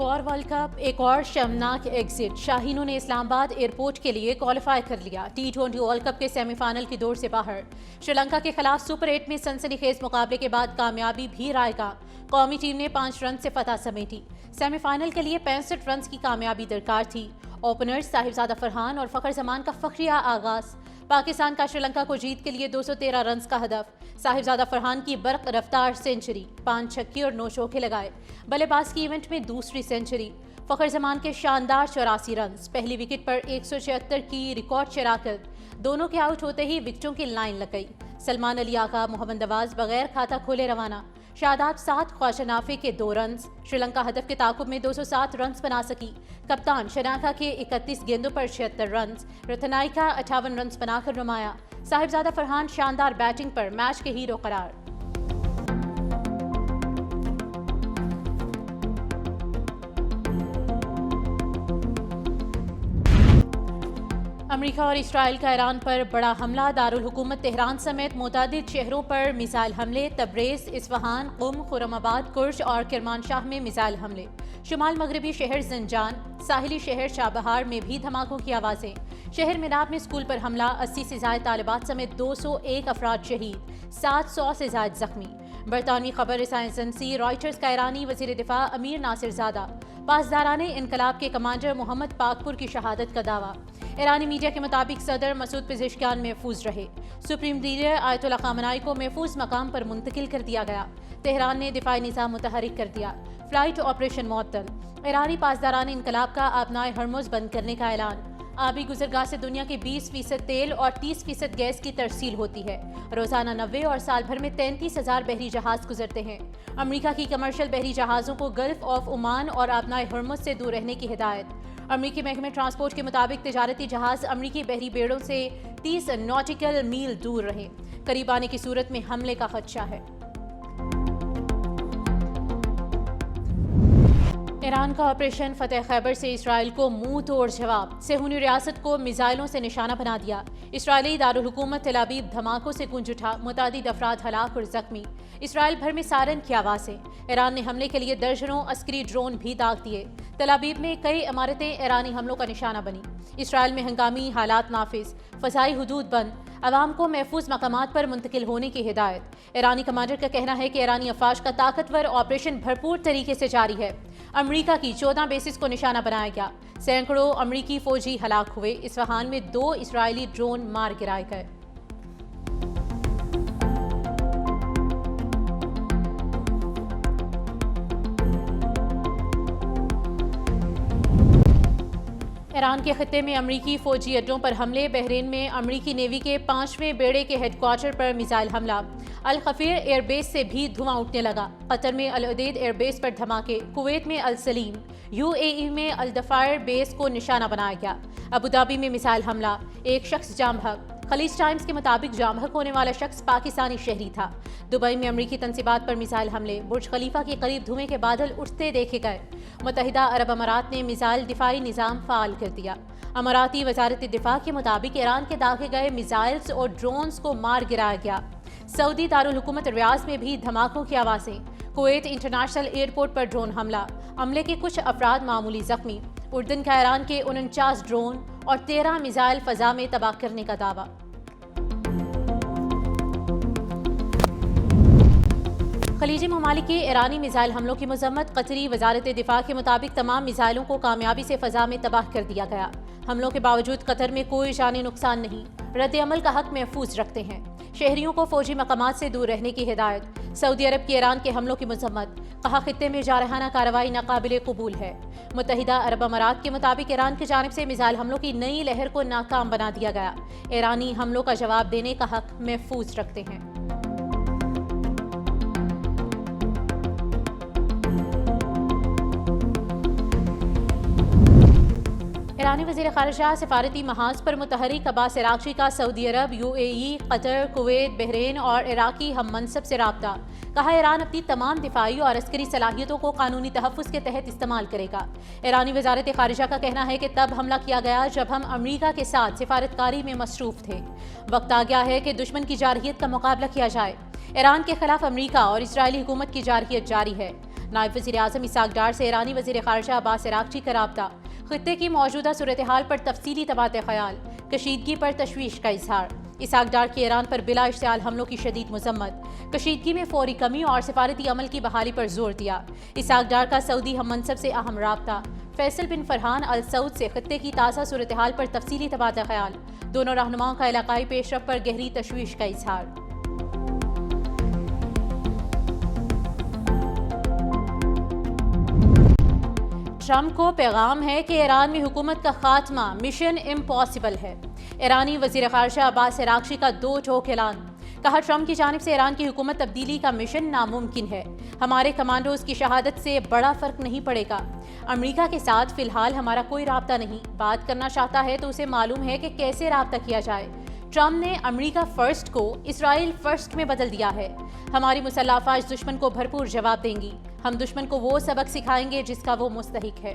اور world cup, ایک اور شرمناک ایگزٹ۔ شاہینوں نے اسلام آباد ایئرپورٹ کے لیے کوالیفائی کر لیا۔ T20 ورلڈ کپ کے سیمی فائنل کی دوڑ سے باہر۔ سری لنکا کے خلاف سپر 8 میں سنسنی خیز مقابلے کے بعد کامیابی بھی رائے گا۔ قومی ٹیم نے 5 رن سے فتح سمیٹی۔ سیمی فائنل کے لیے 65 رنز کی کامیابی درکار تھی۔ اوپنرز صاحبزادہ فرحان اور فخر زمان کا فخریہ آغاز۔ پاکستان کا سری لنکا کو جیت کے لیے 213 رنز کا ہدف۔ صاحبزادہ فرحان کی برق رفتار سنچری، 5 چھکے اور 9 چوکے لگائے۔ بلے باز کی ایونٹ میں دوسری سنچری۔ فخر زمان کے شاندار 84 رنز، پہلی وکٹ پر 176 کی ریکارڈ شراکت۔ دونوں کے آؤٹ ہوتے ہی وکٹوں کی لائن لگ گئی۔ سلمان علی آقا، محمد نواز بغیر کھاتا کھولے روانہ۔ شاداب 7، خواجہ نافع کے 2 رنز۔ سری لنکا ہدف کے تعاقب میں 207 رنز بنا سکی۔ کپتان شناکا کے 31 گیندوں پر 76 رنز، رتنائکا 58 رنز بنا کر نمایاں۔ صاحبزادہ فرحان شاندار بیٹنگ پر میچ کے ہیرو قرار۔ امریکہ اور اسرائیل کا ایران پر بڑا حملہ۔ دارالحکومت تہران سمیت متعدد شہروں پر میزائل حملے۔ تبریز، اصفہان، قم، خرم آباد، کرج اور کرمانشاہ میں میزائل حملے۔ شمال مغربی شہر زنجان، ساحلی شہر چابہار میں بھی دھماکوں کی آوازیں۔ شہر مناب میں اسکول پر حملہ، 80 سے زائد طالبات سمیت 201 افراد شہید، 700 سے زائد زخمی۔ برطانوی خبر رساں ایجنسی رائٹرز کا ایرانی وزیر دفاع امیر ناصر زادہ، پاسداران انقلاب کے کمانڈر محمد پاکپور کی شہادت کا دعویٰ۔ ایرانی میڈیا کے مطابق صدر مسعود پزشکیان محفوظ رہے۔ سپریم لیڈر آیت اللہ خامنائی کو محفوظ مقام پر منتقل کر دیا گیا۔ تہران نے دفاعی نظام متحرک کر دیا۔ فلائٹ آپریشن معطل۔ ایرانی پاسداران انقلاب کا آبنائے ہرمز بند کرنے کا اعلان۔ آبی گزرگاہ سے دنیا کے 20% تیل اور 30% گیس کی ترسیل ہوتی ہے۔ روزانہ 90 اور سال بھر میں 33,000 بحری جہاز گزرتے ہیں۔ امریکہ کی کمرشل بحری جہازوں کو گلف آف عمان اور آبنائے ہرمز سے دور رہنے کی ہدایت۔ امریکی محکمہ ٹرانسپورٹ کے مطابق تجارتی جہاز امریکی بحری بیڑوں سے 30 ناٹیکل میل دور رہیں۔ قریب آنے کی صورت میں حملے کا خدشہ ہے۔ ایران کا آپریشن فتح خیبر سے اسرائیل کو منہ توڑ جواب۔ صہیونی ریاست کو میزائلوں سے نشانہ بنا دیا۔ اسرائیلی دارالحکومت تل ابیب دھماکوں سے گونج اٹھا، متعدد افراد ہلاک اور زخمی۔ اسرائیل بھر میں سائرن کی آوازیں۔ ایران نے حملے کے لیے درجنوں عسکری ڈرون بھی داغ دیے۔ تل ابیب میں کئی عمارتیں ایرانی حملوں کا نشانہ بنی۔ اسرائیل میں ہنگامی حالات نافذ، فضائی حدود بند، عوام کو محفوظ مقامات پر منتقل ہونے کی ہدایت۔ ایرانی کمانڈر کا کہنا ہے کہ ایرانی افواج کا طاقتور آپریشن بھرپور طریقے سے جاری ہے۔ امریکہ کی 14 بیسز کو نشانہ بنایا گیا۔ سینکڑوں امریکی فوجی ہلاک ہوئے۔ اصفہان میں 2 اسرائیلی ڈرون مار گرائے گئے۔ ایران کے خطے میں امریکی فوجی اڈوں پر حملے۔ بحرین میں امریکی نیوی کے 5ویں بیڑے کے ہیڈ کوارٹر پر میزائل حملہ۔ الخفیر ایئر بیس سے بھی دھواں اٹھنے لگا۔ قطر میں العدید ایئر بیس پر دھماکے۔ کویت میں السلیم، UAE میں الدفائر بیس کو نشانہ بنایا گیا۔ ابوظہبی میں میزائل حملہ، 1 شخص جاں بحق۔ خلیج ٹائمز کے مطابق جاں بحق ہونے والا شخص پاکستانی شہری تھا۔ دبئی میں امریکی تنصیبات پر میزائل حملے۔ برج خلیفہ کے قریب دھوئیں کے بادل اٹھتے دیکھے گئے۔ متحدہ عرب امارات نے میزائل دفاعی نظام فعال کر دیا۔ اماراتی وزارت دفاع کے مطابق ایران کے داغے گئے میزائلز اور ڈرونز کو مار گرایا گیا۔ سعودی دارالحکومت ریاض میں بھی دھماکوں کی آوازیں۔ کویت انٹرنیشنل ایئرپورٹ پر ڈرون حملہ، عملے کے کچھ افراد معمولی زخمی۔ اردن کا ایران کے 49 ڈرون اور 13 میزائل فضا میں تباہ کرنے کا دعویٰ۔ خلیجی ممالک کے ایرانی میزائل حملوں کی مذمت۔ قطری وزارت دفاع کے مطابق تمام میزائلوں کو کامیابی سے فضا میں تباہ کر دیا گیا۔ حملوں کے باوجود قطر میں کوئی جانی نقصان نہیں۔ رد عمل کا حق محفوظ رکھتے ہیں۔ شہریوں کو فوجی مقامات سے دور رہنے کی ہدایت۔ سعودی عرب کی ایران کے حملوں کی مذمت۔ کہا خطے میں جارحانہ کارروائی ناقابل قبول ہے۔ متحدہ عرب امارات کے مطابق ایران کی جانب سے میزائل حملوں کی نئی لہر کو ناکام بنا دیا گیا۔ ایرانی حملوں کا جواب دینے کا حق محفوظ رکھتے ہیں۔ ایرانی وزیر خارجہ سفارتی محاذ پر متحرک عباس عراقچی کا سعودی عرب، UAE، قطر، کویت، بحرین اور عراقی ہم منصب سے رابطہ۔ کہا ایران اپنی تمام دفاعی اور عسکری صلاحیتوں کو قانونی تحفظ کے تحت استعمال کرے گا۔ ایرانی وزارت خارجہ کا کہنا ہے کہ تب حملہ کیا گیا جب ہم امریکہ کے ساتھ سفارتکاری میں مصروف تھے۔ وقت آ گیا ہے کہ دشمن کی جارحیت کا مقابلہ کیا جائے۔ ایران کے خلاف امریکہ اور اسرائیلی حکومت کی جارحیت جاری ہے۔ نائب وزیر اعظم اسحاق ڈار سے ایرانی وزیر خارجہ عباس عراقچی کا رابطہ، خطے کی موجودہ صورتحال پر تفصیلی تبادلہ خیال، کشیدگی پر تشویش کا اظہار۔ اسحاق ڈار کی ایران پر بلا اشتعال حملوں کی شدید مذمت، کشیدگی میں فوری کمی اور سفارتی عمل کی بحالی پر زور دیا۔ اسحاق ڈار کا سعودی ہم منصب سے اہم رابطہ، فیصل بن فرحان ال سعود سے خطے کی تازہ صورتحال پر تفصیلی تبادلہ خیال، دونوں رہنماؤں کا علاقائی پیش رفت پر گہری تشویش کا اظہار۔ ٹرمپ کو پیغام ہے کہ ایران میں حکومت کا خاتمہ مشن امپاسبل ہے۔ ایرانی وزیر خارجہ عباس عراقچی کا دو ٹوک اعلان، کہا ٹرمپ کی جانب سے ایران کی حکومت تبدیلی کا مشن ناممکن ہے، ہمارے کمانڈوز کی شہادت سے بڑا فرق نہیں پڑے گا۔ امریکہ کے ساتھ فی الحال ہمارا کوئی رابطہ نہیں، بات کرنا چاہتا ہے تو اسے معلوم ہے کہ کیسے رابطہ کیا جائے۔ ٹرمپ نے امریکہ فرسٹ کو اسرائیل فرسٹ میں بدل دیا ہے، ہماری مسلح افواج دشمن کو بھرپور جواب دیں گی، ہم دشمن کو وہ سبق سکھائیں گے جس کا وہ مستحق ہے۔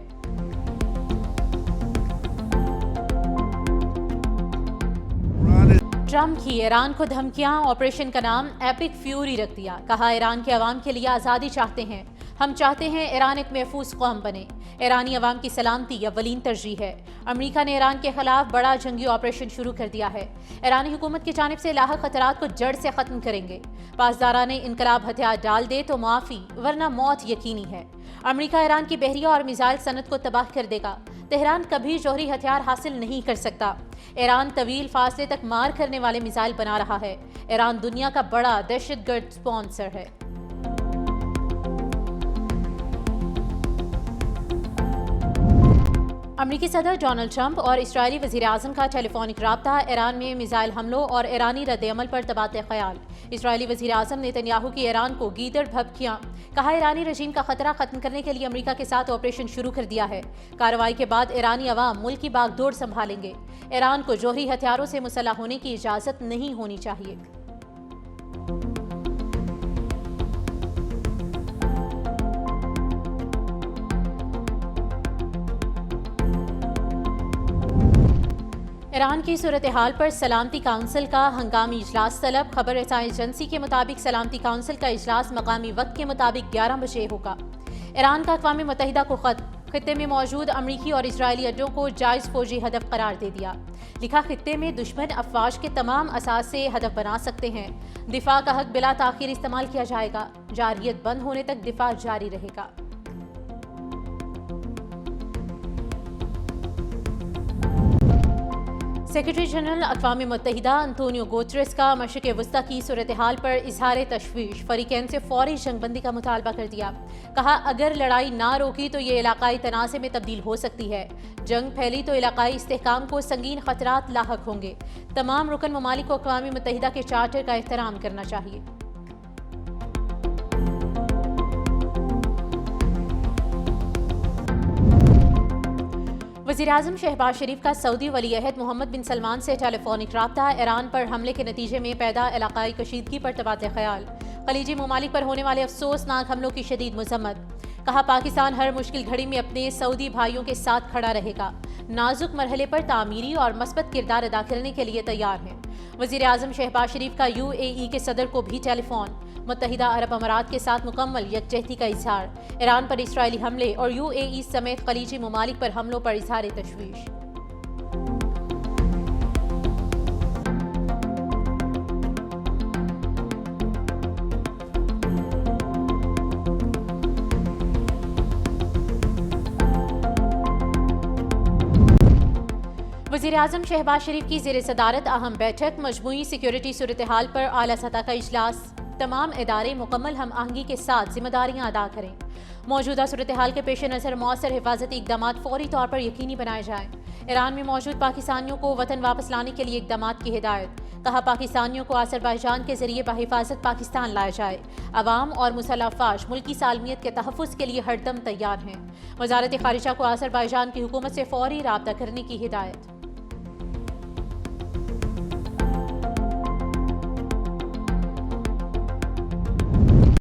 ٹرمپ کی ایران کو دھمکیاں، آپریشن کا نام ایپک فیوری رکھ دیا، کہا ایران کے عوام کے لیے آزادی چاہتے ہیں، ہم چاہتے ہیں ایران ایک محفوظ قوم بنے، ایرانی عوام کی سلامتی اولین ترجیح ہے۔ امریکہ نے ایران کے خلاف بڑا جنگی آپریشن شروع کر دیا ہے، ایرانی حکومت کی جانب سے لاحق خطرات کو جڑ سے ختم کریں گے، پاسداران انقلاب ہتھیار ڈال دے تو معافی ورنہ موت یقینی ہے۔ امریکہ ایران کی بحریہ اور میزائل صنعت کو تباہ کر دے گا، تہران کبھی جوہری ہتھیار حاصل نہیں کر سکتا، ایران طویل فاصلے تک مار کرنے والے میزائل بنا رہا ہے، ایران دنیا کا بڑا دہشت گرد سپانسر ہے۔ امریکی صدر ڈونلڈ ٹرمپ اور اسرائیلی وزیر اعظم کا ٹیلی فونک رابطہ، ایران میں میزائل حملوں اور ایرانی رد عمل پر تبادلہ خیال۔ اسرائیلی وزیر اعظم نیتن یاہو کی ایران کو گیدڑ بھبکیاں، کہا ایرانی رژیم کا خطرہ ختم کرنے کے لیے امریکہ کے ساتھ آپریشن شروع کر دیا ہے، کارروائی کے بعد ایرانی عوام ملک کی باغ دوڑ سنبھالیں گے، ایران کو جوہری ہتھیاروں سے مسلح ہونے کی اجازت نہیں ہونی چاہیے۔ ایران کی صورتحال پر سلامتی کونسل کا ہنگامی اجلاس طلب، خبر رساں ایجنسی کے مطابق سلامتی کونسل کا اجلاس مقامی وقت کے مطابق 11 بجے ہوگا۔ ایران کا اقوام متحدہ کو خط، خطے میں موجود امریکی اور اسرائیلی اڈوں کو جائز فوجی ہدف قرار دے دیا، لکھا خطے میں دشمن افواج کے تمام اثاثے ہدف بنا سکتے ہیں، دفاع کا حق بلا تاخیر استعمال کیا جائے گا، جارحیت بند ہونے تک دفاع جاری رہے گا۔ سیکرٹری جنرل اقوام متحدہ انتونیو گوتریس کا مشرق وسطی کی صورتحال پر اظہار تشویش، فریقین سے فوری جنگ بندی کا مطالبہ کر دیا، کہا اگر لڑائی نہ روکی تو یہ علاقائی تنازع میں تبدیل ہو سکتی ہے، جنگ پھیلی تو علاقائی استحکام کو سنگین خطرات لاحق ہوں گے، تمام رکن ممالک کو اقوام متحدہ کے چارٹر کا احترام کرنا چاہیے۔ وزیر اعظم شہباز شریف کا سعودی ولی عہد محمد بن سلمان سے ٹیلی فونک رابطہ، ایران پر حملے کے نتیجے میں پیدا علاقائی کشیدگی پر تبادلہ خیال، خلیجی ممالک پر ہونے والے افسوسناک حملوں کی شدید مذمت، کہا پاکستان ہر مشکل گھڑی میں اپنے سعودی بھائیوں کے ساتھ کھڑا رہے گا، نازک مرحلے پر تعمیری اور مثبت کردار ادا کرنے کے لیے تیار ہیں۔ وزیر اعظم شہباز شریف کا UAE کے صدر کو بھی ٹیلی فون، متحدہ عرب امارات کے ساتھ مکمل یکجہتی کا اظہار، ایران پر اسرائیلی حملے اور UAE سمیت خلیجی ممالک پر حملوں پر اظہار تشویش۔ وزیر اعظم شہباز شریف کی زیر صدارت اہم بیٹھک، مجموعی سیکیورٹی صورتحال پر اعلیٰ سطح کا اجلاس، تمام ادارے مکمل ہم آہنگی کے ساتھ ذمہ داریاں ادا کریں، موجودہ صورتحال کے پیش نظر مؤثر حفاظتی اقدامات فوری طور پر یقینی بنائے جائیں، ایران میں موجود پاکستانیوں کو وطن واپس لانے کے لیے اقدامات کی ہدایت، کہا پاکستانیوں کو آذربائیجان کے ذریعے بحفاظت پاکستان لایا جائے، عوام اور مسلح افواج ملکی سالمیت کے تحفظ کے لیے ہر دم تیار ہیں، وزارت خارجہ کو آذربائیجان کی حکومت سے فوری رابطہ کرنے کی ہدایت۔